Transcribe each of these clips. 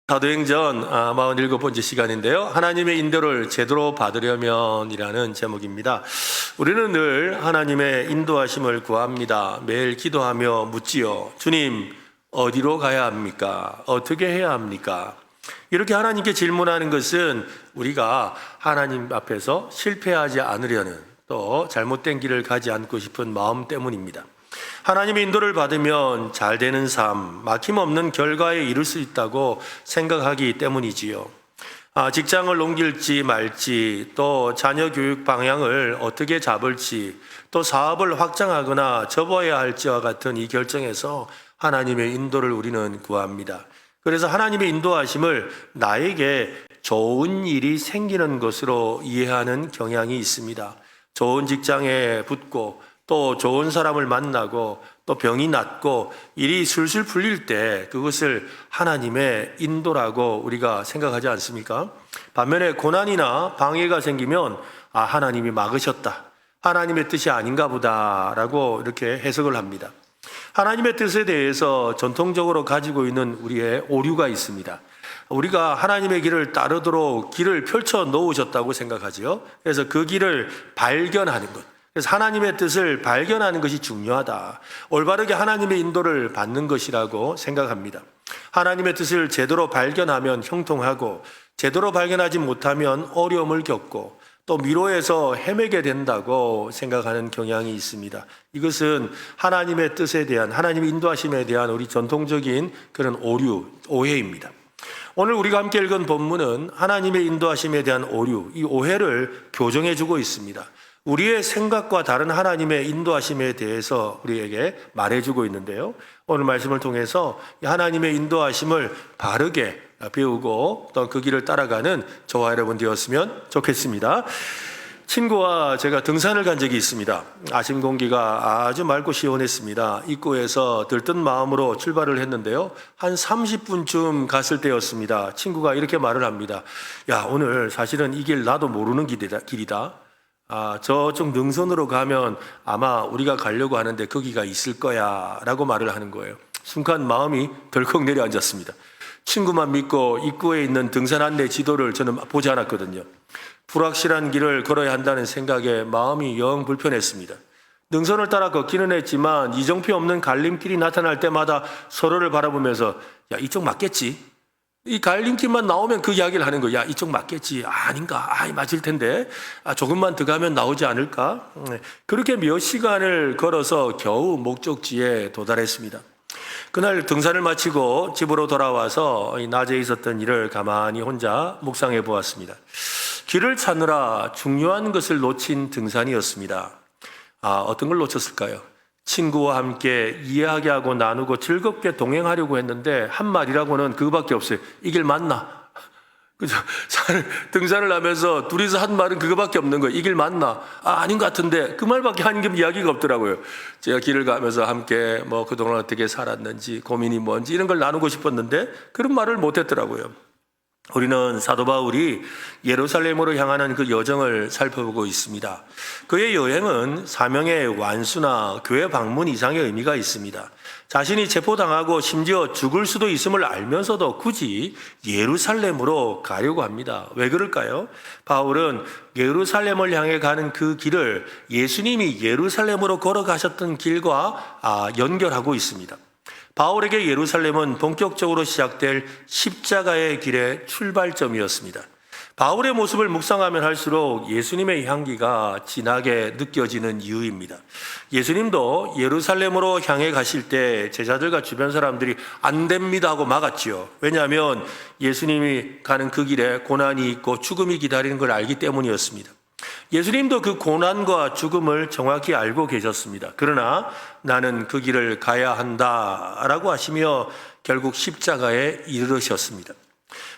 사도행전 47번째 시간인데요. 하나님의 인도를 제대로 받으려면 이라는 제목입니다. 우리는 늘 하나님의 인도하심을 구합니다. 매일 기도하며 묻지요. 주님, 어디로 가야 합니까? 어떻게 해야 합니까? 이렇게 하나님께 질문하는 것은 우리가 하나님 앞에서 실패하지 않으려는, 또 잘못된 길을 가지 않고 싶은 마음 때문입니다. 하나님의 인도를 받으면 잘 되는 삶, 막힘없는 결과에 이를 수 있다고 생각하기 때문이지요. 직장을 옮길지 말지, 또 자녀 교육 방향을 어떻게 잡을지, 또 사업을 확장하거나 접어야 할지와 같은 이 결정에서 하나님의 인도를 우리는 구합니다. 그래서 하나님의 인도하심을 나에게 좋은 일이 생기는 것으로 이해하는 경향이 있습니다. 좋은 직장에 붙고, 또 좋은 사람을 만나고, 또 병이 낫고 일이 술술 풀릴 때 그것을 하나님의 인도라고 우리가 생각하지 않습니까? 반면에 고난이나 방해가 생기면 하나님이 막으셨다, 하나님의 뜻이 아닌가 보다라고 이렇게 해석을 합니다. 하나님의 뜻에 대해서 전통적으로 가지고 있는 우리의 오류가 있습니다. 우리가 하나님의 길을 따르도록 길을 펼쳐 놓으셨다고 생각하지요. 그래서 그 길을 발견하는 것, 그래서 하나님의 뜻을 발견하는 것이 중요하다, 올바르게 하나님의 인도를 받는 것이라고 생각합니다. 하나님의 뜻을 제대로 발견하면 형통하고, 제대로 발견하지 못하면 어려움을 겪고, 또 미로에서 헤매게 된다고 생각하는 경향이 있습니다. 이것은 하나님의 뜻에 대한, 하나님의 인도하심에 대한 우리 전통적인 그런 오류, 오해입니다. 오늘 우리가 함께 읽은 본문은 하나님의 인도하심에 대한 오류, 이 오해를 교정해 주고 있습니다. 우리의 생각과 다른 하나님의 인도하심에 대해서 우리에게 말해주고 있는데요. 오늘 말씀을 통해서 하나님의 인도하심을 바르게 배우고 또 그 길을 따라가는 저와 여러분 되었으면 좋겠습니다. 친구와 제가 등산을 간 적이 있습니다. 아침 공기가 아주 맑고 시원했습니다. 입구에서 들뜬 마음으로 출발을 했는데요. 한 30분쯤 갔을 때였습니다. 친구가 이렇게 말을 합니다. 야, 오늘 사실은 이 길 나도 모르는 길이다. 저쪽 능선으로 가면 아마 우리가 가려고 하는데 거기가 있을 거야 라고 말을 하는 거예요. 순간 마음이 덜컥 내려앉았습니다. 친구만 믿고 입구에 있는 등산 안내 지도를 저는 보지 않았거든요. 불확실한 길을 걸어야 한다는 생각에 마음이 영 불편했습니다. 능선을 따라 걷기는 했지만 이정표 없는 갈림길이 나타날 때마다 서로를 바라보면서 야, 이쪽 맞겠지? 이 갈림길만 나오면 그 이야기를 하는 거야. 야, 이쪽 맞겠지? 아닌가? 맞을 텐데. 조금만 더 가면 나오지 않을까? 그렇게 몇 시간을 걸어서 겨우 목적지에 도달했습니다. 그날 등산을 마치고 집으로 돌아와서 낮에 있었던 일을 가만히 혼자 묵상해 보았습니다. 길을 찾느라 중요한 것을 놓친 등산이었습니다. 어떤 걸 놓쳤을까요? 친구와 함께 이야기하게 하고 나누고 즐겁게 동행하려고 했는데 한 말이라고는 그거밖에 없어요. 이 길 맞나? 그죠? 등산을 하면서 둘이서 한 말은 그거밖에 없는 거예요. 이 길 맞나? 아닌 것 같은데, 그 말밖에 하는 이야기가 없더라고요. 제가 길을 가면서 함께 그동안 어떻게 살았는지, 고민이 뭔지 이런 걸 나누고 싶었는데 그런 말을 못 했더라고요. 우리는 사도 바울이 예루살렘으로 향하는 그 여정을 살펴보고 있습니다. 그의 여행은 사명의 완수나 교회 방문 이상의 의미가 있습니다. 자신이 체포당하고 심지어 죽을 수도 있음을 알면서도 굳이 예루살렘으로 가려고 합니다. 왜 그럴까요? 바울은 예루살렘을 향해 가는 그 길을 예수님이 예루살렘으로 걸어가셨던 길과 연결하고 있습니다. 바울에게 예루살렘은 본격적으로 시작될 십자가의 길의 출발점이었습니다. 바울의 모습을 묵상하면 할수록 예수님의 향기가 진하게 느껴지는 이유입니다. 예수님도 예루살렘으로 향해 가실 때 제자들과 주변 사람들이 안 됩니다 하고 막았지요. 왜냐하면 예수님이 가는 그 길에 고난이 있고 죽음이 기다리는 걸 알기 때문이었습니다. 예수님도 그 고난과 죽음을 정확히 알고 계셨습니다. 그러나 나는 그 길을 가야 한다라고 하시며 결국 십자가에 이르르셨습니다.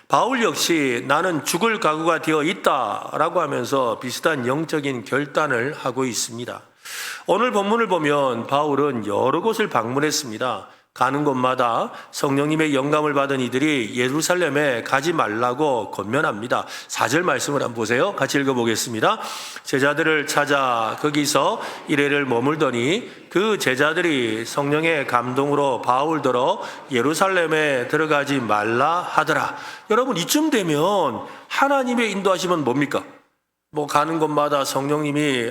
바울 역시 나는 죽을 각오가 되어 있다라고 하면서 비슷한 영적인 결단을 하고 있습니다. 오늘 본문을 보면 바울은 여러 곳을 방문했습니다. 가는 곳마다 성령님의 영감을 받은 이들이 예루살렘에 가지 말라고 권면합니다. 4절 말씀을 한번 보세요. 같이 읽어보겠습니다. 제자들을 찾아 거기서 이래를 머물더니 그 제자들이 성령의 감동으로 바울더러 예루살렘에 들어가지 말라 하더라. 여러분, 이쯤 되면 하나님의 인도하심은 뭡니까? 가는 곳마다 성령님이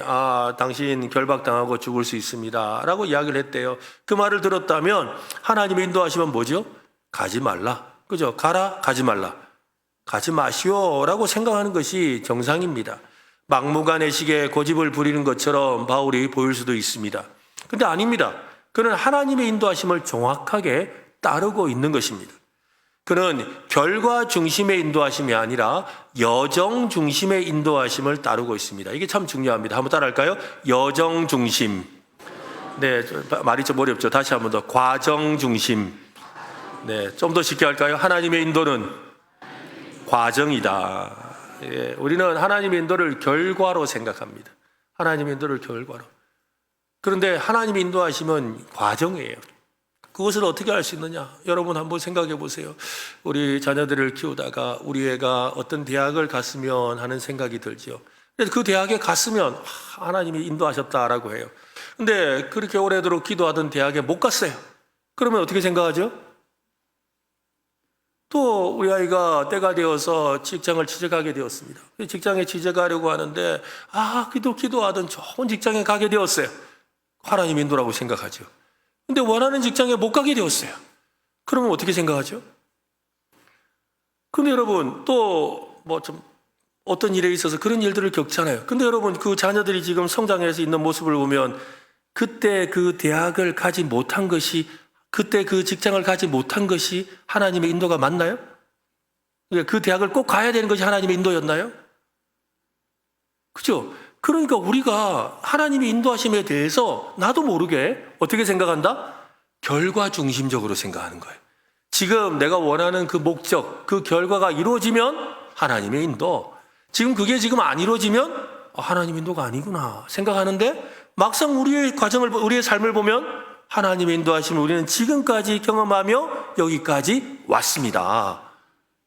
당신 결박당하고 죽을 수 있습니다 라고 이야기를 했대요. 그 말을 들었다면 하나님의 인도하시면 뭐죠? 가지 말라. 그죠? 가라, 가지 말라. 가지 마시오 라고 생각하는 것이 정상입니다. 막무가내식의 고집을 부리는 것처럼 바울이 보일 수도 있습니다. 근데 아닙니다. 그는 하나님의 인도하심을 정확하게 따르고 있는 것입니다. 그는 결과 중심의 인도하심이 아니라 여정 중심의 인도하심을 따르고 있습니다. 이게 참 중요합니다. 한번 따라할까요? 여정 중심. 네, 말이 좀 어렵죠. 다시 한번 더. 과정 중심. 네, 좀 더 쉽게 할까요? 하나님의 인도는 과정이다. 예, 우리는 하나님의 인도를 결과로 생각합니다. 하나님의 인도를 결과로. 그런데 하나님의 인도하심은 과정이에요. 그것을 어떻게 할 수 있느냐? 여러분 한번 생각해 보세요. 우리 자녀들을 키우다가 우리 애가 어떤 대학을 갔으면 하는 생각이 들죠. 그래서 그 대학에 갔으면 하나님이 인도하셨다라고 해요. 근데 그렇게 오래도록 기도하던 대학에 못 갔어요. 그러면 어떻게 생각하죠? 또 우리 아이가 때가 되어서 직장을 취직하게 되었습니다. 직장에 취직하려고 하는데 기도하던 좋은 직장에 가게 되었어요. 하나님 인도라고 생각하죠. 근데 원하는 직장에 못 가게 되었어요. 그러면 어떻게 생각하죠? 근데 여러분 또 어떤 일에 있어서 그런 일들을 겪잖아요. 근데 여러분 그 자녀들이 지금 성장해서 있는 모습을 보면 그때 그 대학을 가지 못한 것이, 그때 그 직장을 가지 못한 것이 하나님의 인도가 맞나요? 그 대학을 꼭 가야 되는 것이 하나님의 인도였나요? 그죠? 그러니까 우리가 하나님의 인도하심에 대해서 나도 모르게 어떻게 생각한다? 결과 중심적으로 생각하는 거예요. 지금 내가 원하는 그 목적, 그 결과가 이루어지면 하나님의 인도. 지금 그게 안 이루어지면 하나님의 인도가 아니구나 생각하는데 막상 우리의 우리의 삶을 보면 하나님의 인도하심을 우리는 지금까지 경험하며 여기까지 왔습니다.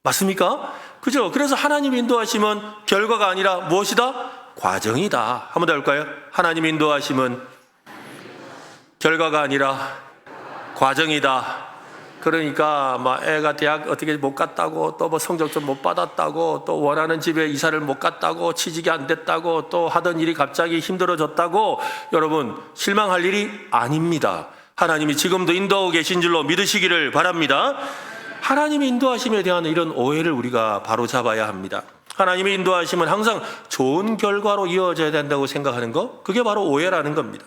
맞습니까? 그죠? 그래서 하나님의 인도하심은 결과가 아니라 무엇이다? 과정이다. 한번 더 할까요? 하나님의 인도하심은 결과가 아니라 과정이다. 그러니까 애가 대학 어떻게 못 갔다고, 또 성적 좀 못 받았다고, 또 원하는 집에 이사를 못 갔다고, 취직이 안 됐다고, 또 하던 일이 갑자기 힘들어졌다고, 여러분 실망할 일이 아닙니다. 하나님이 지금도 인도하고 계신 줄로 믿으시기를 바랍니다. 하나님의 인도하심에 대한 이런 오해를 우리가 바로잡아야 합니다. 하나님의 인도하심은 항상 좋은 결과로 이어져야 된다고 생각하는 거, 그게 바로 오해라는 겁니다.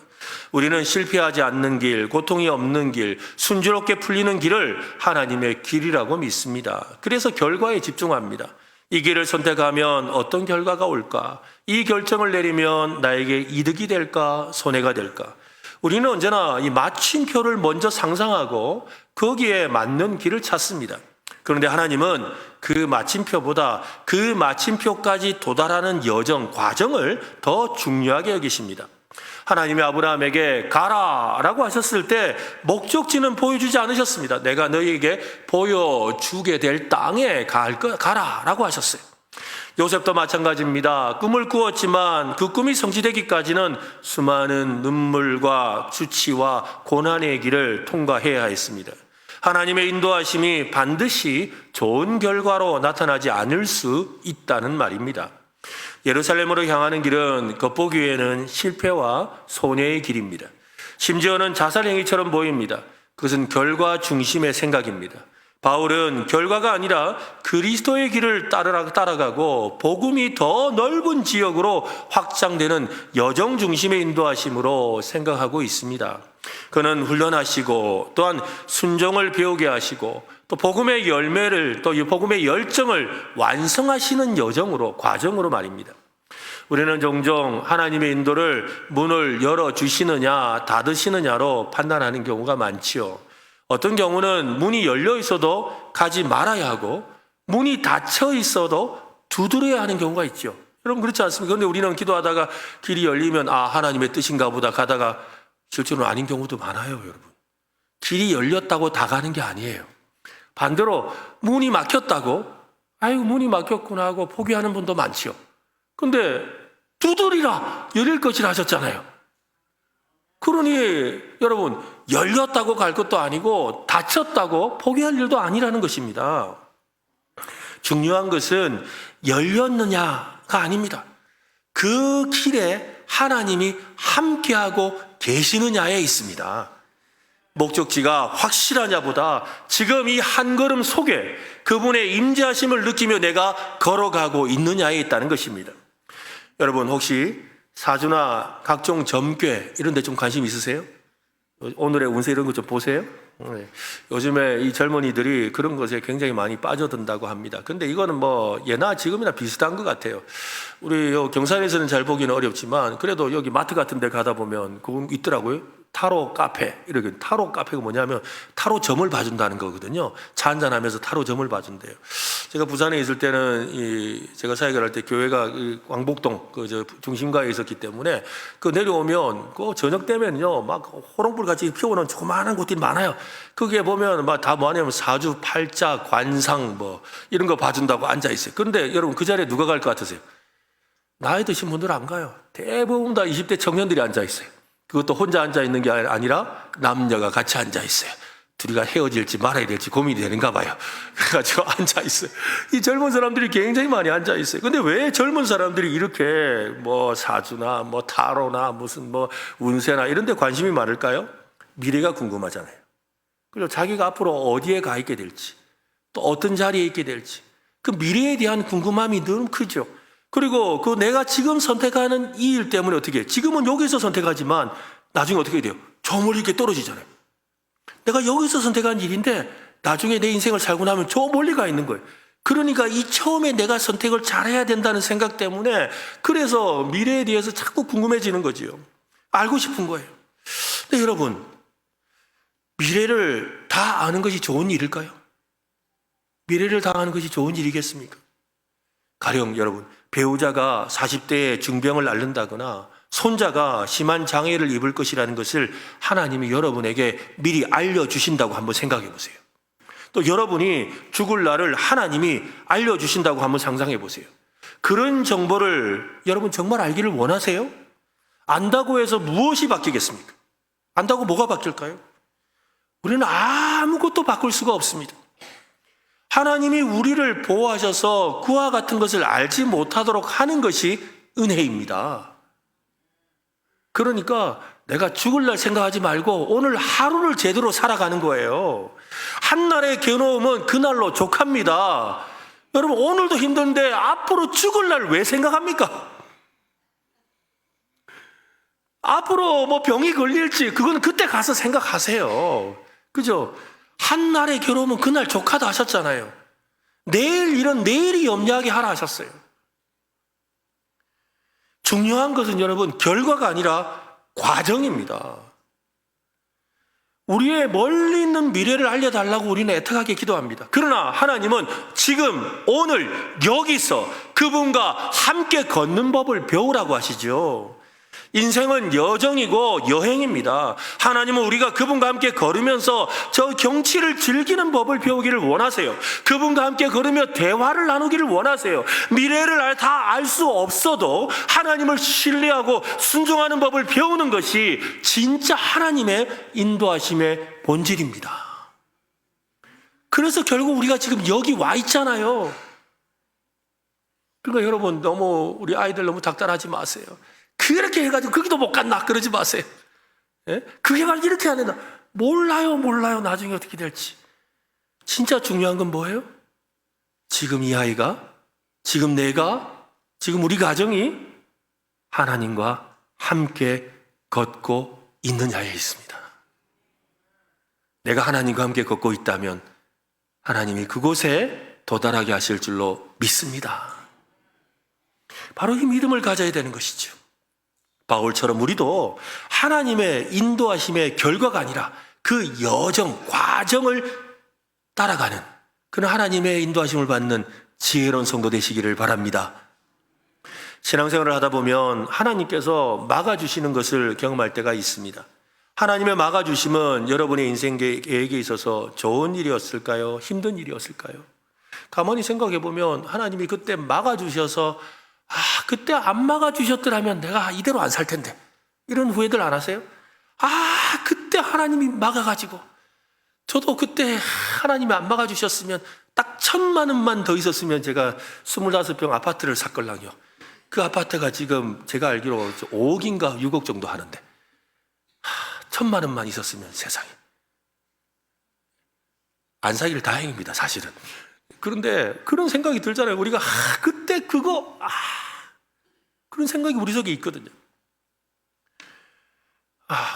우리는 실패하지 않는 길, 고통이 없는 길, 순조롭게 풀리는 길을 하나님의 길이라고 믿습니다. 그래서 결과에 집중합니다. 이 길을 선택하면 어떤 결과가 올까? 이 결정을 내리면 나에게 이득이 될까? 손해가 될까? 우리는 언제나 이 마침표를 먼저 상상하고 거기에 맞는 길을 찾습니다. 그런데 하나님은 그 마침표보다 그 마침표까지 도달하는 여정, 과정을 더 중요하게 여기십니다. 하나님이 아브라함에게 가라라고 하셨을 때 목적지는 보여주지 않으셨습니다. 내가 너희에게 보여주게 될 땅에 가라라고 하셨어요. 요셉도 마찬가지입니다. 꿈을 꾸었지만 그 꿈이 성취되기까지는 수많은 눈물과 수치와 고난의 길을 통과해야 했습니다. 하나님의 인도하심이 반드시 좋은 결과로 나타나지 않을 수 있다는 말입니다. 예루살렘으로 향하는 길은 겉보기에는 실패와 손해의 길입니다. 심지어는 자살 행위처럼 보입니다. 그것은 결과 중심의 생각입니다. 바울은 결과가 아니라 그리스도의 길을 따라가고 복음이 더 넓은 지역으로 확장되는 여정 중심의 인도하심으로 생각하고 있습니다. 그는 훈련하시고 또한 순종을 배우게 하시고 또 복음의 열매를, 또 복음의 열정을 완성하시는 여정으로, 과정으로 말입니다. 우리는 종종 하나님의 인도를 문을 열어주시느냐 닫으시느냐로 판단하는 경우가 많지요. 어떤 경우는 문이 열려 있어도 가지 말아야 하고 문이 닫혀 있어도 두드려야 하는 경우가 있죠. 여러분 그렇지 않습니까? 그런데 우리는 기도하다가 길이 열리면 하나님의 뜻인가 보다 가다가 실제로는 아닌 경우도 많아요. 여러분 길이 열렸다고 다 가는 게 아니에요. 반대로 문이 막혔다고 아이고 문이 막혔구나 하고 포기하는 분도 많지요. 근데 두드리라 열릴 것이라 하셨잖아요. 그러니 여러분 열렸다고 갈 것도 아니고 닫혔다고 포기할 일도 아니라는 것입니다. 중요한 것은 열렸느냐가 아닙니다. 그 길에 하나님이 함께하고 계시느냐에 있습니다. 목적지가 확실하냐보다 지금 이 한 걸음 속에 그분의 임재하심을 느끼며 내가 걸어가고 있느냐에 있다는 것입니다. 여러분 혹시 사주나 각종 점괘 이런 데 좀 관심 있으세요? 오늘의 운세 이런 거 좀 보세요. 요즘에 이 젊은이들이 그런 것에 굉장히 많이 빠져든다고 합니다. 근데 이거는 뭐 예나 지금이나 비슷한 것 같아요. 우리 경산에서는 잘 보기는 어렵지만 그래도 여기 마트 같은 데 가다 보면 그건 있더라고요. 타로 카페. 이렇게 타로 카페가 뭐냐면 타로 점을 봐준다는 거거든요. 차 한잔 하면서 타로 점을 봐준대요. 제가 부산에 있을 때는 제가 사역을 할 때 교회가 왕복동 중심가에 있었기 때문에 그 내려오면 그 저녁 되면요 막 호롱불 같이 피워놓은 조그마한 곳들이 많아요. 그게 보면 막 다 뭐냐면 사주, 팔자, 관상 뭐 이런 거 봐준다고 앉아 있어요. 근데 여러분 그 자리에 누가 갈 것 같으세요? 나이 드신 분들은 안 가요. 대부분 다 20대 청년들이 앉아 있어요. 그것도 혼자 앉아 있는 게 아니라 남녀가 같이 앉아 있어요. 둘이가 헤어질지 말아야 될지 고민이 되는가 봐요. 그래가지고 앉아 있어요. 이 젊은 사람들이 굉장히 많이 앉아 있어요. 근데 왜 젊은 사람들이 이렇게 뭐 사주나 뭐 타로나 무슨 뭐 운세나 이런 데 관심이 많을까요? 미래가 궁금하잖아요. 그리고 자기가 앞으로 어디에 가 있게 될지 또 어떤 자리에 있게 될지 그 미래에 대한 궁금함이 늘 크죠. 그리고 그 내가 지금 선택하는 이 일 때문에 어떻게 해요? 지금은 여기서 선택하지만 나중에 어떻게 돼요? 저 멀리 이렇게 떨어지잖아요. 내가 여기서 선택한 일인데 나중에 내 인생을 살고 나면 저 멀리 가 있는 거예요. 그러니까 이 처음에 내가 선택을 잘해야 된다는 생각 때문에 그래서 미래에 대해서 자꾸 궁금해지는 거지요. 알고 싶은 거예요. 근데 여러분 미래를 다 아는 것이 좋은 일일까요? 미래를 다 아는 것이 좋은 일이겠습니까? 가령 여러분 배우자가 40대에 중병을 앓는다거나 손자가 심한 장애를 입을 것이라는 것을 하나님이 여러분에게 미리 알려주신다고 한번 생각해 보세요. 또 여러분이 죽을 날을 하나님이 알려주신다고 한번 상상해 보세요. 그런 정보를 여러분 정말 알기를 원하세요? 안다고 해서 무엇이 바뀌겠습니까? 안다고 뭐가 바뀔까요? 우리는 아무것도 바꿀 수가 없습니다. 하나님이 우리를 보호하셔서 그와 같은 것을 알지 못하도록 하는 것이 은혜입니다. 그러니까 내가 죽을 날 생각하지 말고 오늘 하루를 제대로 살아가는 거예요. 한날의 괴로움은 그날로 족합니다. 여러분 오늘도 힘든데 앞으로 죽을 날 왜 생각합니까? 앞으로 뭐 병이 걸릴지 그거는 그때 가서 생각하세요. 그죠? 한날의 괴로움은 그날 족하다 하셨잖아요. 내일 일은 내일이 염려하게 하라 하셨어요. 중요한 것은 여러분 결과가 아니라 과정입니다. 우리의 멀리 있는 미래를 알려달라고 우리는 애타게 기도합니다. 그러나 하나님은 지금 오늘 여기서 그분과 함께 걷는 법을 배우라고 하시죠. 인생은 여정이고 여행입니다. 하나님은 우리가 그분과 함께 걸으면서 저 경치를 즐기는 법을 배우기를 원하세요. 그분과 함께 걸으며 대화를 나누기를 원하세요. 미래를 다 알 수 없어도 하나님을 신뢰하고 순종하는 법을 배우는 것이 진짜 하나님의 인도하심의 본질입니다. 그래서 결국 우리가 지금 여기 와 있잖아요. 그러니까 여러분 너무 우리 아이들 너무 닥달하지 마세요. 그렇게 해가지고 거기도 못 갔나 그러지 마세요. 예? 그게 말 이렇게 안 했나 몰라요 나중에 어떻게 될지. 진짜 중요한 건 뭐예요? 지금 이 아이가 지금 내가 지금 우리 가정이 하나님과 함께 걷고 있느냐에 있습니다. 내가 하나님과 함께 걷고 있다면 하나님이 그곳에 도달하게 하실 줄로 믿습니다. 바로 이 믿음을 가져야 되는 것이죠. 바울처럼 우리도 하나님의 인도하심의 결과가 아니라 그 여정, 과정을 따라가는 그런 하나님의 인도하심을 받는 지혜로운 성도 되시기를 바랍니다. 신앙생활을 하다 보면 하나님께서 막아주시는 것을 경험할 때가 있습니다. 하나님의 막아주심은 여러분의 인생 계획에 있어서 좋은 일이었을까요? 힘든 일이었을까요? 가만히 생각해 보면 하나님이 그때 막아주셔서 그때 안 막아주셨더라면 내가 이대로 안 살 텐데, 이런 후회들 안 하세요? 그때 하나님이 막아가지고 저도 그때 하나님이 안 막아주셨으면 딱 1,000만 원만 더 있었으면 제가 25평 아파트를 샀걸랑요. 그 아파트가 지금 제가 알기로 5억인가 6억 정도 하는데 1,000만 원만 있었으면 세상에 안 사길 다행입니다, 사실은. 그런데 그런 생각이 들잖아요. 우리가 그때 그거 그런 생각이 우리 속에 있거든요.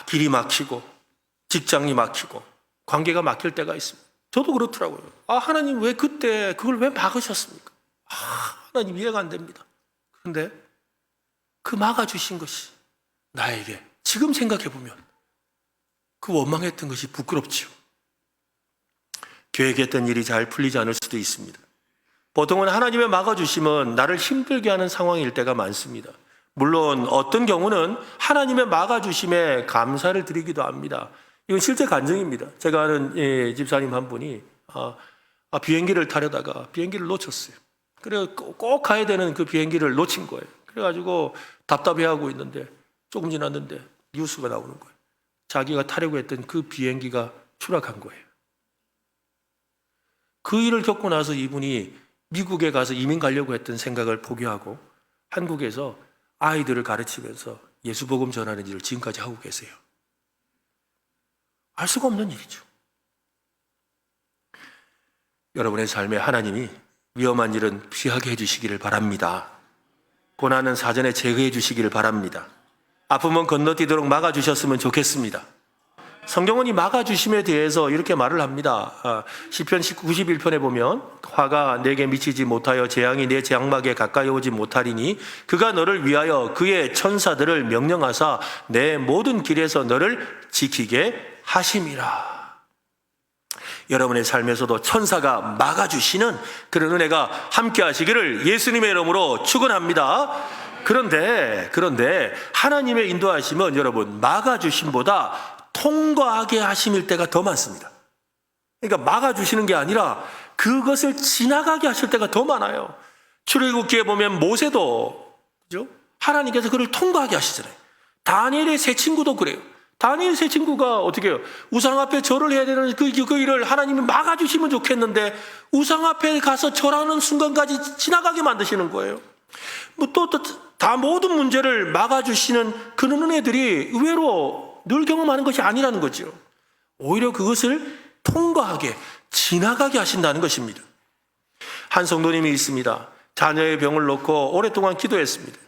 길이 막히고 직장이 막히고 관계가 막힐 때가 있습니다. 저도 그렇더라고요. 하나님 왜 그때 그걸 왜 막으셨습니까? 하나님 이해가 안 됩니다. 그런데 그 막아주신 것이 나에게 지금 생각해보면 그 원망했던 것이 부끄럽지요. 계획했던 일이 잘 풀리지 않을 수도 있습니다. 보통은 하나님의 막아주심은 나를 힘들게 하는 상황일 때가 많습니다. 물론 어떤 경우는 하나님의 막아주심에 감사를 드리기도 합니다. 이건 실제 간증입니다. 제가 아는 집사님 한 분이 비행기를 타려다가 비행기를 놓쳤어요. 그래 꼭 가야 되는 그 비행기를 놓친 거예요. 그래가지고 답답해하고 있는데 조금 지났는데 뉴스가 나오는 거예요. 자기가 타려고 했던 그 비행기가 추락한 거예요. 그 일을 겪고 나서 이분이 미국에 가서 이민 가려고 했던 생각을 포기하고 한국에서 아이들을 가르치면서 예수복음 전하는 일을 지금까지 하고 계세요. 알 수가 없는 일이죠. 여러분의 삶에 하나님이 위험한 일은 피하게 해주시기를 바랍니다. 고난은 사전에 제거해 주시기를 바랍니다. 아픔은 건너뛰도록 막아주셨으면 좋겠습니다. 성경은 이 막아주심에 대해서 이렇게 말을 합니다. 시편 91편에 보면 화가 내게 미치지 못하여 재앙이 내 장막에 가까이 오지 못하리니 그가 너를 위하여 그의 천사들을 명령하사 내 모든 길에서 너를 지키게 하심이라. 여러분의 삶에서도 천사가 막아주시는 그런 은혜가 함께 하시기를 예수님의 이름으로 축원합니다. 그런데 하나님의 인도하심은 여러분 막아주심보다 통과하게 하심일 때가 더 많습니다. 그러니까 막아주시는 게 아니라 그것을 지나가게 하실 때가 더 많아요. 출애굽기에 보면 모세도 그죠? 하나님께서 그를 통과하게 하시잖아요. 다니엘의 세 친구도 그래요. 다니엘 세 친구가 어떻게 해요? 우상 앞에 절을 해야 되는 그 일을 하나님이 막아주시면 좋겠는데 우상 앞에 가서 절하는 순간까지 지나가게 만드시는 거예요. 다 모든 문제를 막아주시는 그런 은혜들이 의외로 늘 경험하는 것이 아니라는 거죠. 오히려 그것을 통과하게 지나가게 하신다는 것입니다. 한 성도님이 있습니다. 자녀의 병을 놓고 오랫동안 기도했습니다.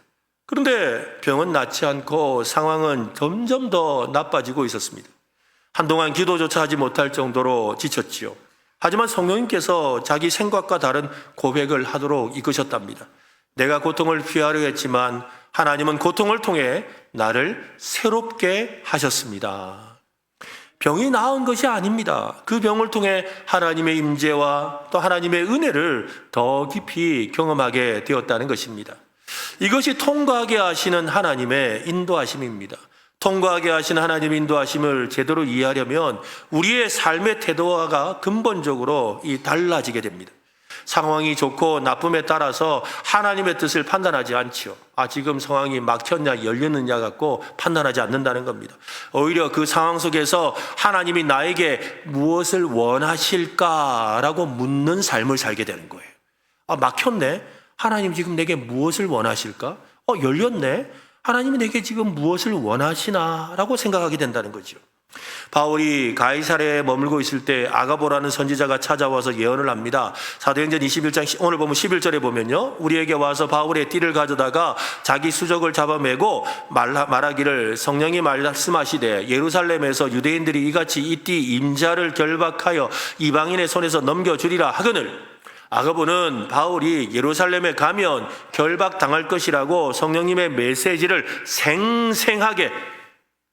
그런데 병은 낫지 않고 상황은 점점 더 나빠지고 있었습니다. 한동안 기도조차 하지 못할 정도로 지쳤지요. 하지만 성령님께서 자기 생각과 다른 고백을 하도록 이끄셨답니다. 내가 고통을 피하려 했지만 하나님은 고통을 통해 나를 새롭게 하셨습니다. 병이 나은 것이 아닙니다. 그 병을 통해 하나님의 임재와 또 하나님의 은혜를 더 깊이 경험하게 되었다는 것입니다. 이것이 통과하게 하시는 하나님의 인도하심입니다. 통과하게 하신 하나님의 인도하심을 제대로 이해하려면 우리의 삶의 태도가 근본적으로 달라지게 됩니다. 상황이 좋고 나쁨에 따라서 하나님의 뜻을 판단하지 않지요. 지금 상황이 막혔냐 열렸느냐 갖고 판단하지 않는다는 겁니다. 오히려 그 상황 속에서 하나님이 나에게 무엇을 원하실까라고 묻는 삶을 살게 되는 거예요. 막혔네? 하나님 지금 내게 무엇을 원하실까? 열렸네? 하나님이 내게 지금 무엇을 원하시나? 라고 생각하게 된다는 거죠. 바울이 가이사랴에 머물고 있을 때 아가보라는 선지자가 찾아와서 예언을 합니다. 사도행전 21장 오늘 보면 11절에 보면요, 우리에게 와서 바울의 띠를 가져다가 자기 수족을 잡아매고 말하기를 성령이 말씀하시되 예루살렘에서 유대인들이 이같이 이 띠 임자를 결박하여 이방인의 손에서 넘겨주리라 하거늘, 아가보는 바울이 예루살렘에 가면 결박당할 것이라고 성령님의 메시지를 생생하게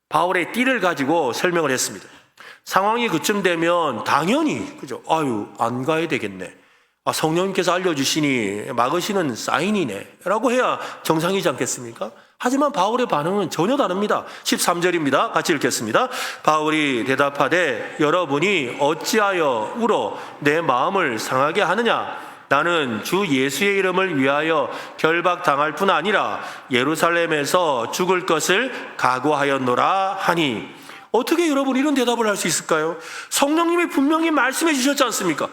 바울의 띠를 가지고 설명을 했습니다. 상황이 그쯤 되면 당연히 그죠? 안 가야 되겠네. 성령님께서 알려주시니 막으시는 사인이네 라고 해야 정상이지 않겠습니까? 하지만 바울의 반응은 전혀 다릅니다. 13절입니다. 같이 읽겠습니다. 바울이 대답하되 여러분이 어찌하여 울어 내 마음을 상하게 하느냐? 나는 주 예수의 이름을 위하여 결박당할 뿐 아니라 예루살렘에서 죽을 것을 각오하였노라 하니. 어떻게 여러분 이런 대답을 할 수 있을까요? 성령님이 분명히 말씀해 주셨지 않습니까?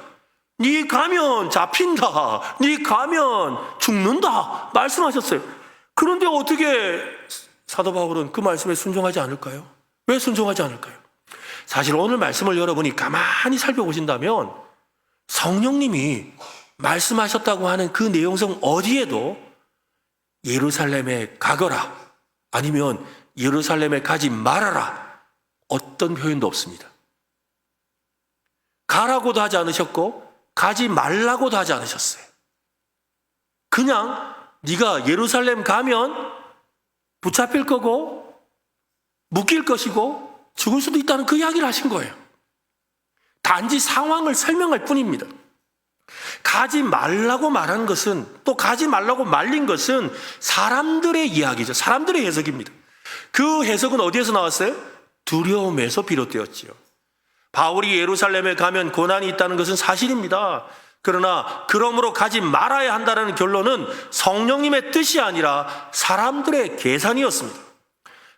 네 가면 잡힌다, 네 가면 죽는다 말씀하셨어요. 그런데 어떻게 사도 바울은 그 말씀에 순종하지 않을까요? 왜 순종하지 않을까요? 사실 오늘 말씀을 여러분이 가만히 살펴보신다면 성령님이 말씀하셨다고 하는 그 내용성 어디에도 예루살렘에 가거라 아니면 예루살렘에 가지 말아라 어떤 표현도 없습니다. 가라고도 하지 않으셨고 가지 말라고도 하지 않으셨어요. 그냥 네가 예루살렘 가면 붙잡힐 거고 묶일 것이고 죽을 수도 있다는 그 이야기를 하신 거예요. 단지 상황을 설명할 뿐입니다. 가지 말라고 말한 것은, 또 가지 말라고 말린 것은 사람들의 이야기죠. 사람들의 해석입니다. 그 해석은 어디에서 나왔어요? 두려움에서 비롯되었지요. 바울이 예루살렘에 가면 고난이 있다는 것은 사실입니다. 그러나 그러므로 가지 말아야 한다는 결론은 성령님의 뜻이 아니라 사람들의 계산이었습니다.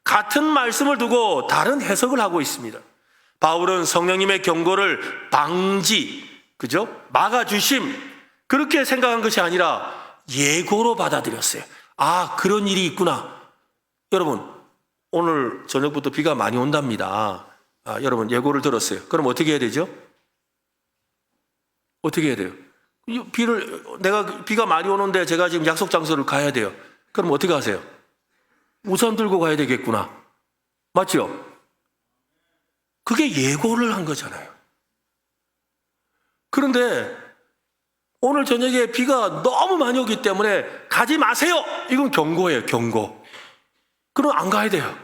같은 말씀을 두고 다른 해석을 하고 있습니다. 바울은 성령님의 경고를 방지, 그죠? 막아주심, 그렇게 생각한 것이 아니라 예고로 받아들였어요. 아, 그런 일이 있구나. 여러분, 오늘 저녁부터 비가 많이 온답니다. 여러분, 예고를 들었어요. 그럼 어떻게 해야 되죠? 어떻게 해야 돼요? 내가 비가 많이 오는데 제가 지금 약속 장소를 가야 돼요. 그럼 어떻게 하세요? 우산 들고 가야 되겠구나. 맞죠? 그게 예고를 한 거잖아요. 그런데 오늘 저녁에 비가 너무 많이 오기 때문에 가지 마세요. 이건 경고예요, 경고. 그럼 안 가야 돼요.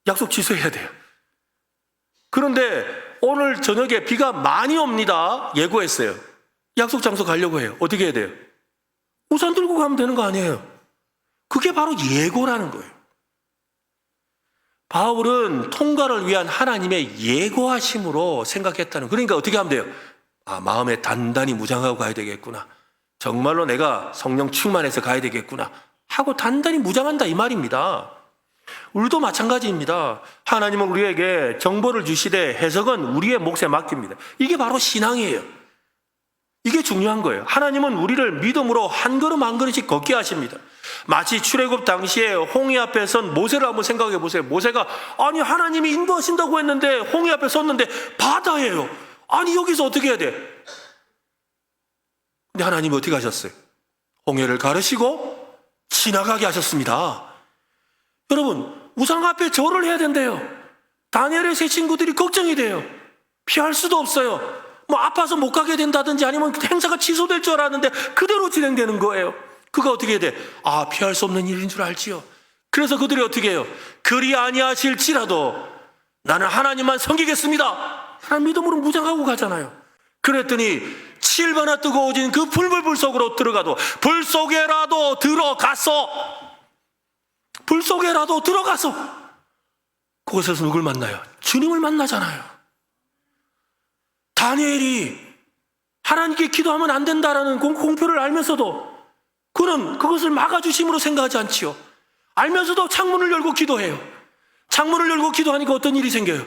약속 취소해야 돼요. 그런데 오늘 저녁에 비가 많이 옵니다. 예고했어요. 약속 장소 가려고 해요. 어떻게 해야 돼요? 우산 들고 가면 되는 거 아니에요? 그게 바로 예고라는 거예요. 바울은 통과를 위한 하나님의 예고하심으로 생각했다는, 그러니까 어떻게 하면 돼요? 마음에 단단히 무장하고 가야 되겠구나. 정말로 내가 성령 충만해서 가야 되겠구나 하고 단단히 무장한다 이 말입니다. 우리도 마찬가지입니다. 하나님은 우리에게 정보를 주시되 해석은 우리의 몫에 맡깁니다. 이게 바로 신앙이에요. 이게 중요한 거예요. 하나님은 우리를 믿음으로 한 걸음 한 걸음씩 걷게 하십니다. 마치 출애굽 당시에 홍해 앞에 선 모세를 한번 생각해 보세요. 모세가 아니 하나님이 인도하신다고 했는데 홍해 앞에 섰는데 바다예요. 아니 여기서 어떻게 해야 돼? 근데 하나님이 어떻게 하셨어요? 홍해를 가르시고 지나가게 하셨습니다. 여러분, 우상 앞에 절을 해야 된대요. 다니엘의 세 친구들이 걱정이 돼요. 피할 수도 없어요. 뭐 아파서 못 가게 된다든지 아니면 행사가 취소될 줄 알았는데 그대로 진행되는 거예요. 그가 어떻게 해야 돼? 피할 수 없는 일인 줄 알지요. 그래서 그들이 어떻게 해요? 그리 아니하실지라도 나는 하나님만 섬기겠습니다. 하나님 믿음으로 무장하고 가잖아요. 그랬더니 7번나 뜨거워진 그 불불불 속으로 들어가도 불 속에라도 들어가서 그곳에서 누굴 만나요? 주님을 만나잖아요. 다니엘이 하나님께 기도하면 안 된다라는 공표를 알면서도 그는 그것을 막아주심으로 생각하지 않지요. 알면서도 창문을 열고 기도해요. 창문을 열고 기도하니까 어떤 일이 생겨요?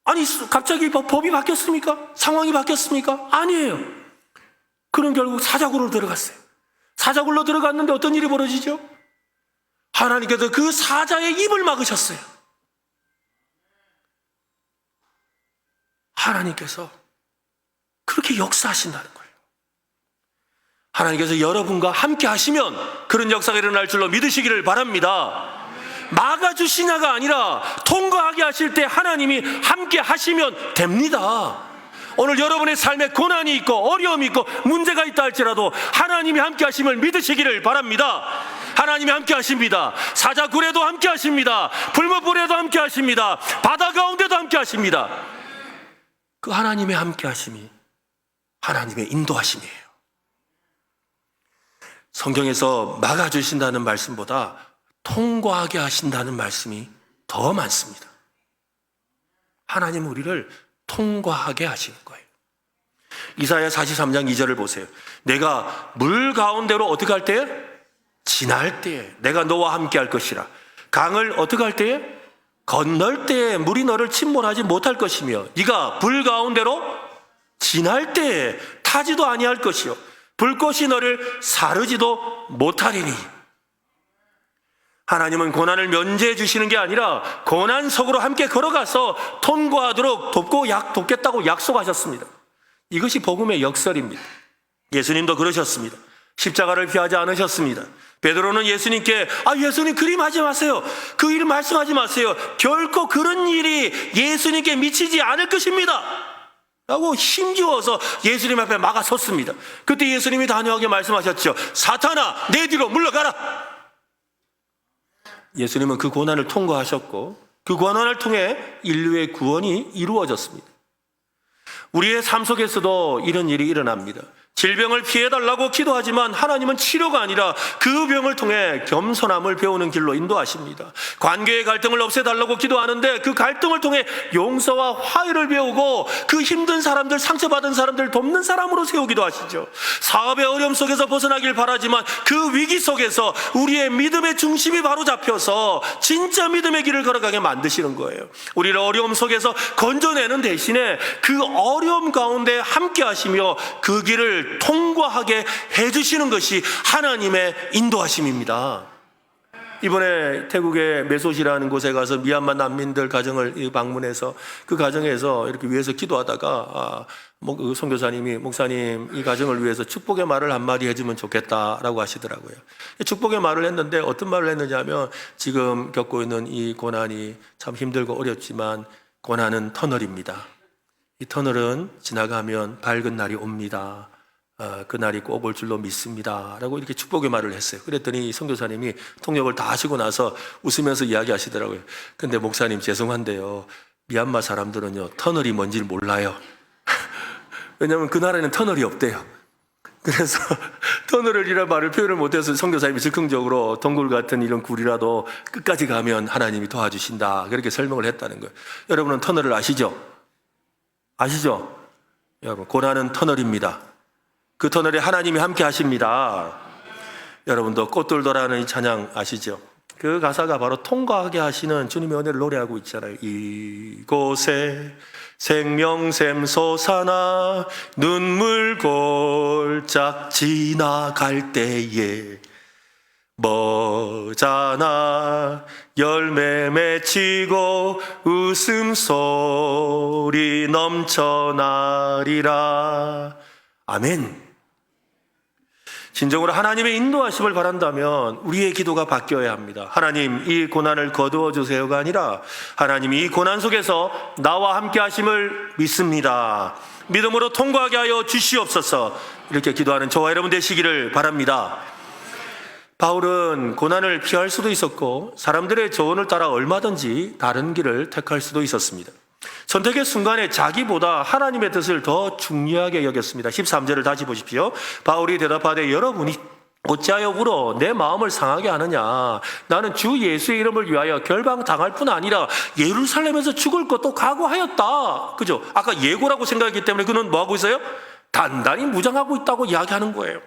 아니 갑자기 법이 바뀌었습니까? 상황이 바뀌었습니까? 아니에요. 그는 결국 사자굴로 들어갔어요. 사자굴로 들어갔는데 어떤 일이 벌어지죠? 하나님께서 그 사자의 입을 막으셨어요. 하나님께서 그렇게 역사하신다는 거예요. 하나님께서 여러분과 함께 하시면 그런 역사가 일어날 줄로 믿으시기를 바랍니다. 막아주시냐가 아니라 통과하게 하실 때 하나님이 함께 하시면 됩니다. 오늘 여러분의 삶에 고난이 있고 어려움이 있고 문제가 있다 할지라도 하나님이 함께 하심을 믿으시기를 바랍니다. 하나님이 함께 하십니다. 사자굴에도 함께 하십니다. 불못불에도 함께 하십니다. 바다 가운데도 함께 하십니다. 그 하나님의 함께 하심이 하나님의 인도하심이에요. 성경에서 막아주신다는 말씀보다 통과하게 하신다는 말씀이 더 많습니다. 하나님은 우리를 통과하게 하시는 거예요. 이사야 43장 2절을 보세요. 내가 물 가운데로 어떻게 할 때에? 지날 때에 내가 너와 함께 할 것이라. 강을 어떻게 할 때에? 건널 때에 물이 너를 침몰하지 못할 것이며 네가 불 가운데로 지날 때에 타지도 아니할 것이요 불꽃이 너를 사르지도 못하리니. 하나님은 고난을 면제해 주시는 게 아니라 고난 속으로 함께 걸어가서 통과하도록 돕겠다고 약속하셨습니다. 이것이 복음의 역설입니다. 예수님도 그러셨습니다. 십자가를 피하지 않으셨습니다. 베드로는 예수님께 예수님 그림하지 마세요. 그 일 말씀하지 마세요. 결코 그런 일이 예수님께 미치지 않을 것입니다 라고 힘주어서 예수님 앞에 막아섰습니다. 그때 예수님이 단호하게 말씀하셨죠. 사탄아 내 뒤로 물러가라. 예수님은 그 고난을 통과하셨고 그 고난을 통해 인류의 구원이 이루어졌습니다. 우리의 삶 속에서도 이런 일이 일어납니다. 질병을 피해달라고 기도하지만 하나님은 치료가 아니라 그 병을 통해 겸손함을 배우는 길로 인도하십니다. 관계의 갈등을 없애달라고 기도하는데 그 갈등을 통해 용서와 화해를 배우고 그 힘든 사람들, 상처받은 사람들 돕는 사람으로 세우기도 하시죠. 사업의 어려움 속에서 벗어나길 바라지만 그 위기 속에서 우리의 믿음의 중심이 바로 잡혀서 진짜 믿음의 길을 걸어가게 만드시는 거예요. 우리를 어려움 속에서 건져내는 대신에 그 어려움 가운데 함께 하시며 그 길을 통과하게 해주시는 것이 하나님의 인도하심입니다. 이번에 태국의 메소시라는 곳에 가서 미얀마 난민들 가정을 방문해서 그 가정에서 이렇게 위해서 기도하다가 그 선교사님이 목사님 이 가정을 위해서 축복의 말을 한마디 해주면 좋겠다라고 하시더라고요. 축복의 말을 했는데 어떤 말을 했느냐면 지금 겪고 있는 이 고난이 참 힘들고 어렵지만 고난은 터널입니다. 이 터널은 지나가면 밝은 날이 옵니다. 그 날이 꼭 올 줄로 믿습니다 라고 이렇게 축복의 말을 했어요. 그랬더니 선교사님이 통역을 다 하시고 나서 웃으면서 이야기하시더라고요. 근데 목사님 죄송한데요 미얀마 사람들은요 터널이 뭔지를 몰라요. 왜냐하면 그 나라에는 터널이 없대요. 그래서 터널을 이런 말을 표현을 못해서 선교사님이 즉흥적으로 동굴 같은 이런 굴이라도 끝까지 가면 하나님이 도와주신다 그렇게 설명을 했다는 거예요. 여러분은 터널을 아시죠? 아시죠? 여러분 고난은 터널입니다. 그 터널에 하나님이 함께 하십니다. 여러분도 꽃돌더라는 이 찬양 아시죠? 그 가사가 바로 통과하게 하시는 주님의 은혜를 노래하고 있잖아요. 이곳에 생명샘 솟아나 눈물 골짝 지나갈 때에 머자나 열매 맺히고 웃음소리 넘쳐나리라. 아멘. 진정으로 하나님의 인도하심을 바란다면 우리의 기도가 바뀌어야 합니다. 하나님 이 고난을 거두어 주세요가 아니라 하나님이 이 고난 속에서 나와 함께 하심을 믿습니다. 믿음으로 통과하게 하여 주시옵소서. 이렇게 기도하는 저와 여러분 되시기를 바랍니다. 바울은 고난을 피할 수도 있었고 사람들의 조언을 따라 얼마든지 다른 길을 택할 수도 있었습니다. 선택의 순간에 자기보다 하나님의 뜻을 더 중요하게 여겼습니다. 13절을 다시 보십시오. 바울이 대답하되 여러분이 어찌하여 울어 내 마음을 상하게 하느냐. 나는 주 예수의 이름을 위하여 결방당할 뿐 아니라 예루살렘에서 죽을 것도 각오하였다. 그죠? 아까 예고라고 생각했기 때문에 그는 뭐하고 있어요? 단단히 무장하고 있다고 이야기하는 거예요.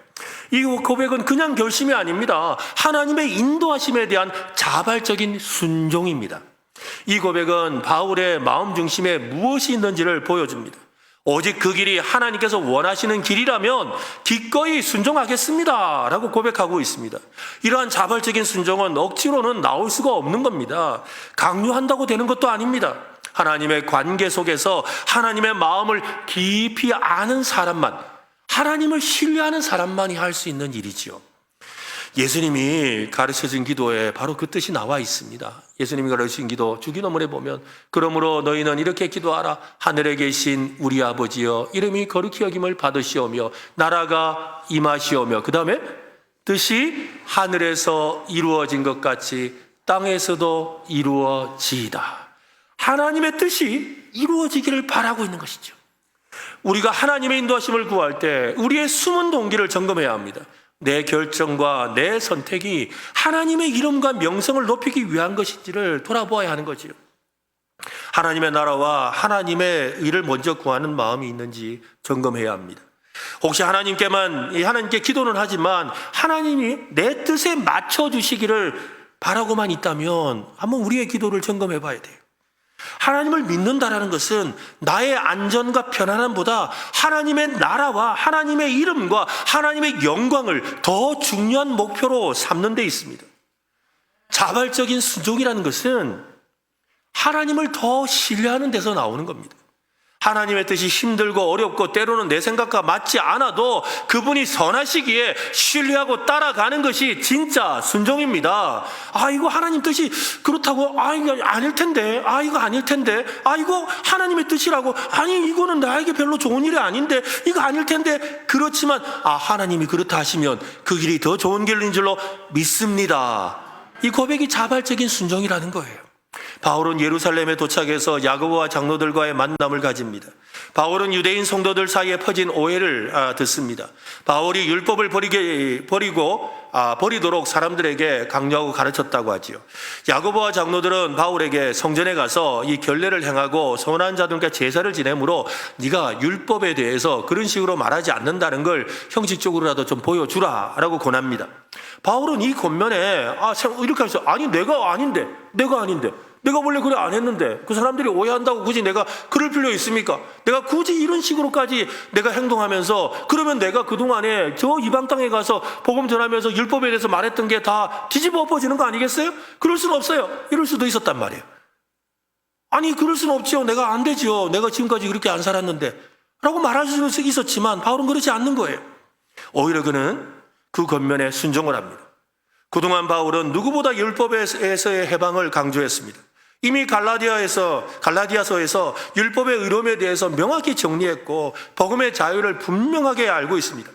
이 고백은 그냥 결심이 아닙니다. 하나님의 인도하심에 대한 자발적인 순종입니다. 이 고백은 바울의 마음 중심에 무엇이 있는지를 보여줍니다. 오직 그 길이 하나님께서 원하시는 길이라면 기꺼이 순종하겠습니다 라고 고백하고 있습니다. 이러한 자발적인 순종은 억지로는 나올 수가 없는 겁니다. 강요한다고 되는 것도 아닙니다. 하나님의 관계 속에서 하나님의 마음을 깊이 아는 사람만, 하나님을 신뢰하는 사람만이 할 수 있는 일이지요. 예수님이 가르쳐준 기도에 바로 그 뜻이 나와 있습니다. 예수님이 가르친 기도 주기도문에 보면 그러므로 너희는 이렇게 기도하라. 하늘에 계신 우리 아버지여 이름이 거룩히 여김을 받으시오며 나라가 임하시오며 그 다음에 뜻이 하늘에서 이루어진 것 같이 땅에서도 이루어지이다. 하나님의 뜻이 이루어지기를 바라고 있는 것이죠. 우리가 하나님의 인도하심을 구할 때 우리의 숨은 동기를 점검해야 합니다. 내 결정과 내 선택이 하나님의 이름과 명성을 높이기 위한 것인지를 돌아보아야 하는 거지요. 하나님의 나라와 하나님의 의를 먼저 구하는 마음이 있는지 점검해야 합니다. 혹시 하나님께 기도는 하지만 하나님이 내 뜻에 맞춰주시기를 바라고만 있다면 한번 우리의 기도를 점검해 봐야 돼요. 하나님을 믿는다라는 것은 나의 안전과 편안함보다 하나님의 나라와 하나님의 이름과 하나님의 영광을 더 중요한 목표로 삼는 데 있습니다. 자발적인 순종이라는 것은 하나님을 더 신뢰하는 데서 나오는 겁니다. 하나님의 뜻이 힘들고 어렵고 때로는 내 생각과 맞지 않아도 그분이 선하시기에 신뢰하고 따라가는 것이 진짜 순종입니다. 이거 하나님 뜻이 그렇다고, 이거 아닐 텐데, 이거 아닐 텐데, 이거 하나님의 뜻이라고, 이거는 나에게 별로 좋은 일이 아닌데, 이거 아닐 텐데, 그렇지만, 하나님이 그렇다 하시면 그 길이 더 좋은 길인 줄로 믿습니다. 이 고백이 자발적인 순종이라는 거예요. 바울은 예루살렘에 도착해서 야고보와 장로들과의 만남을 가집니다. 바울은 유대인 성도들 사이에 퍼진 오해를 듣습니다. 바울이 율법을 버리도록 사람들에게 강요하고 가르쳤다고 하지요. 야고보와 장로들은 바울에게 성전에 가서 이 결례를 행하고 선한 자들과 제사를 지내므로 네가 율법에 대해서 그런 식으로 말하지 않는다는 걸 형식적으로라도 좀 보여주라 라고 권합니다. 바울은 이 권면에 이렇게 하면서 내가 아닌데 내가 원래 그래 안 했는데 그 사람들이 오해한다고 굳이 내가 그럴 필요 있습니까? 내가 굳이 이런 식으로까지 내가 행동하면서 그러면 내가 그동안에 저 이방 땅에 가서 복음 전하면서 율법에 대해서 말했던 게 다 뒤집어 엎어지는 거 아니겠어요? 그럴 수는 없어요. 이럴 수도 있었단 말이에요. 그럴 수는 없지요. 내가 안 되지요. 내가 지금까지 그렇게 안 살았는데 라고 말할 수 있었지만 바울은 그렇지 않는 거예요. 오히려 그는 그 권면에 순종을 합니다. 그동안 바울은 누구보다 율법에서의 해방을 강조했습니다. 이미 갈라디아서에서 율법의 의로움에 대해서 명확히 정리했고 복음의 자유를 분명하게 알고 있습니다.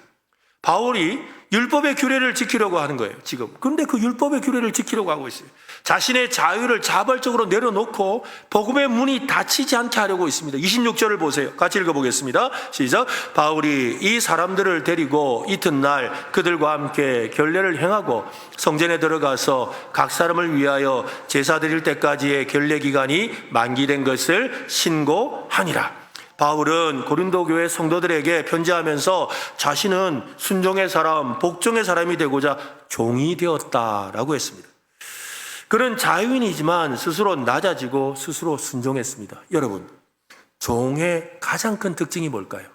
바울이 율법의 규례를 지키려고 하는 거예요, 지금. 그런데 그 율법의 규례를 지키려고 하고 있어요. 자신의 자유를 자발적으로 내려놓고 복음의 문이 닫히지 않게 하려고 있습니다. 26절을 보세요. 같이 읽어보겠습니다. 시작. 바울이 이 사람들을 데리고 이튿날 그들과 함께 결례를 행하고 성전에 들어가서 각 사람을 위하여 제사 드릴 때까지의 결례 기간이 만기된 것을 신고하니라. 바울은 고린도 교회 성도들에게 편지하면서 자신은 순종의 사람, 복종의 사람이 되고자 종이 되었다라고 했습니다. 그는 자유인이지만 스스로 낮아지고 스스로 순종했습니다. 여러분, 종의 가장 큰 특징이 뭘까요?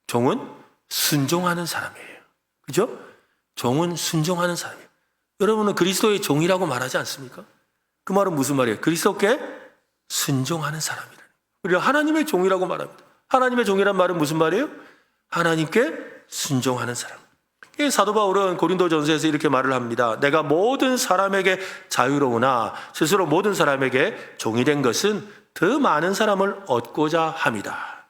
종은 순종하는 사람이에요. 그죠? 종은 순종하는 사람이에요. 여러분은 그리스도의 종이라고 말하지 않습니까? 그 말은 무슨 말이에요? 그리스도께 순종하는 사람이라. 우리가 하나님의 종이라고 말합니다. 하나님의 종이란 말은 무슨 말이에요? 하나님께 순종하는 사람. 사도 바울은 고린도전서에서 이렇게 말을 합니다. 내가 모든 사람에게 자유로우나 스스로 모든 사람에게 종이 된 것은 더 많은 사람을 얻고자 합니다.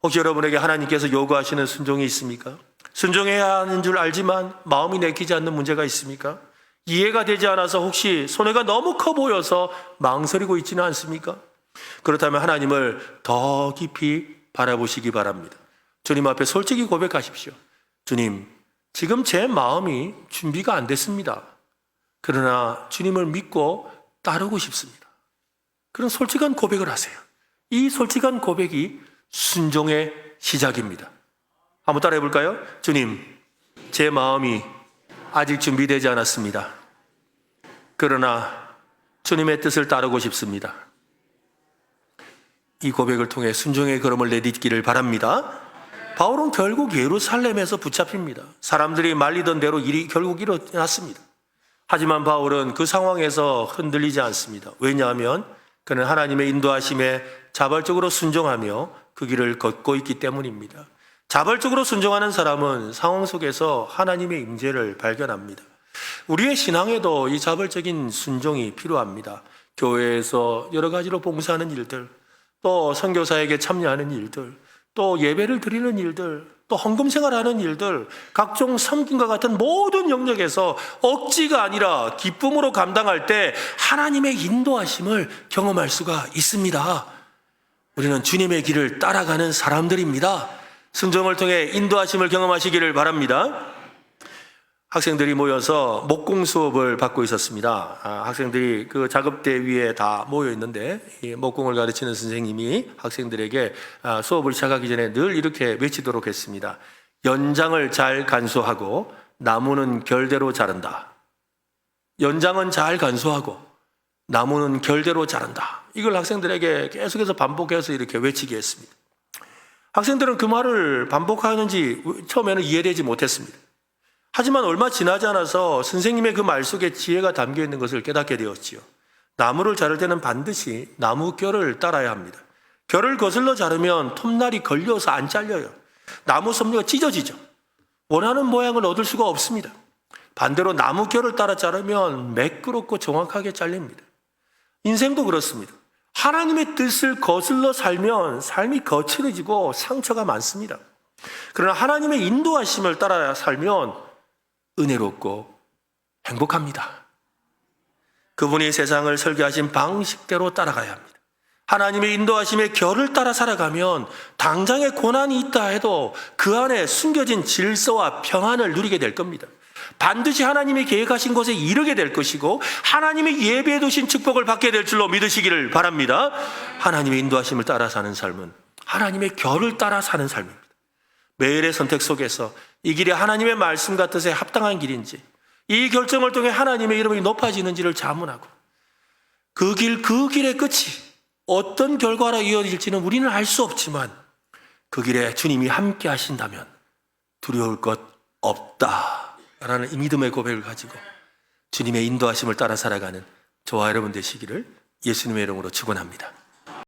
혹시 여러분에게 하나님께서 요구하시는 순종이 있습니까? 순종해야 하는 줄 알지만 마음이 내키지 않는 문제가 있습니까? 이해가 되지 않아서 혹시 손해가 너무 커 보여서 망설이고 있지는 않습니까? 그렇다면 하나님을 더 깊이 바라보시기 바랍니다. 주님 앞에 솔직히 고백하십시오. 주님, 지금 제 마음이 준비가 안 됐습니다. 그러나 주님을 믿고 따르고 싶습니다. 그런 솔직한 고백을 하세요. 이 솔직한 고백이 순종의 시작입니다. 한번 따라해 볼까요? 주님, 제 마음이 아직 준비되지 않았습니다. 그러나 주님의 뜻을 따르고 싶습니다. 이 고백을 통해 순종의 걸음을 내딛기를 바랍니다. 바울은 결국 예루살렘에서 붙잡힙니다. 사람들이 말리던 대로 일이 결국 일어났습니다. 하지만 바울은 그 상황에서 흔들리지 않습니다. 왜냐하면 그는 하나님의 인도하심에 자발적으로 순종하며 그 길을 걷고 있기 때문입니다. 자발적으로 순종하는 사람은 상황 속에서 하나님의 임재를 발견합니다. 우리의 신앙에도 이 자발적인 순종이 필요합니다. 교회에서 여러 가지로 봉사하는 일들, 또 선교사에게 참여하는 일들, 또 예배를 드리는 일들, 또 헌금 생활하는 일들, 각종 섬김과 같은 모든 영역에서 억지가 아니라 기쁨으로 감당할 때 하나님의 인도하심을 경험할 수가 있습니다. 우리는 주님의 길을 따라가는 사람들입니다. 순종을 통해 인도하심을 경험하시기를 바랍니다. 학생들이 모여서 목공 수업을 받고 있었습니다. 학생들이 그 작업대 위에 다 모여 있는데 이 목공을 가르치는 선생님이 학생들에게 수업을 시작하기 전에 늘 이렇게 외치도록 했습니다. 연장을 잘 간수하고 나무는 결대로 자른다. 연장은 잘 간수하고 나무는 결대로 자른다. 이걸 학생들에게 계속해서 반복해서 이렇게 외치게 했습니다. 학생들은 그 말을 반복하는지 처음에는 이해되지 못했습니다. 하지만 얼마 지나지 않아서 선생님의 그 말 속에 지혜가 담겨 있는 것을 깨닫게 되었지요. 나무를 자를 때는 반드시 나무 결을 따라야 합니다. 결을 거슬러 자르면 톱날이 걸려서 안 잘려요. 나무 섭리가 찢어지죠. 원하는 모양을 얻을 수가 없습니다. 반대로 나무 결을 따라 자르면 매끄럽고 정확하게 잘립니다. 인생도 그렇습니다. 하나님의 뜻을 거슬러 살면 삶이 거칠어지고 상처가 많습니다. 그러나 하나님의 인도하심을 따라 살면 은혜롭고 행복합니다. 그분이 세상을 설계하신 방식대로 따라가야 합니다. 하나님의 인도하심의 결을 따라 살아가면 당장의 고난이 있다 해도 그 안에 숨겨진 질서와 평안을 누리게 될 겁니다. 반드시 하나님이 계획하신 곳에 이르게 될 것이고 하나님이 예비해 두신 축복을 받게 될 줄로 믿으시기를 바랍니다. 하나님의 인도하심을 따라 사는 삶은 하나님의 결을 따라 사는 삶입니다. 매일의 선택 속에서 이 길이 하나님의 말씀과 뜻에 합당한 길인지, 이 결정을 통해 하나님의 이름이 높아지는지를 자문하고 그 길의 끝이 어떤 결과로 이어질지는 우리는 알 수 없지만 그 길에 주님이 함께 하신다면 두려울 것 없다라는 이 믿음의 고백을 가지고 주님의 인도하심을 따라 살아가는 저와 여러분 되시기를 예수님의 이름으로 축원합니다.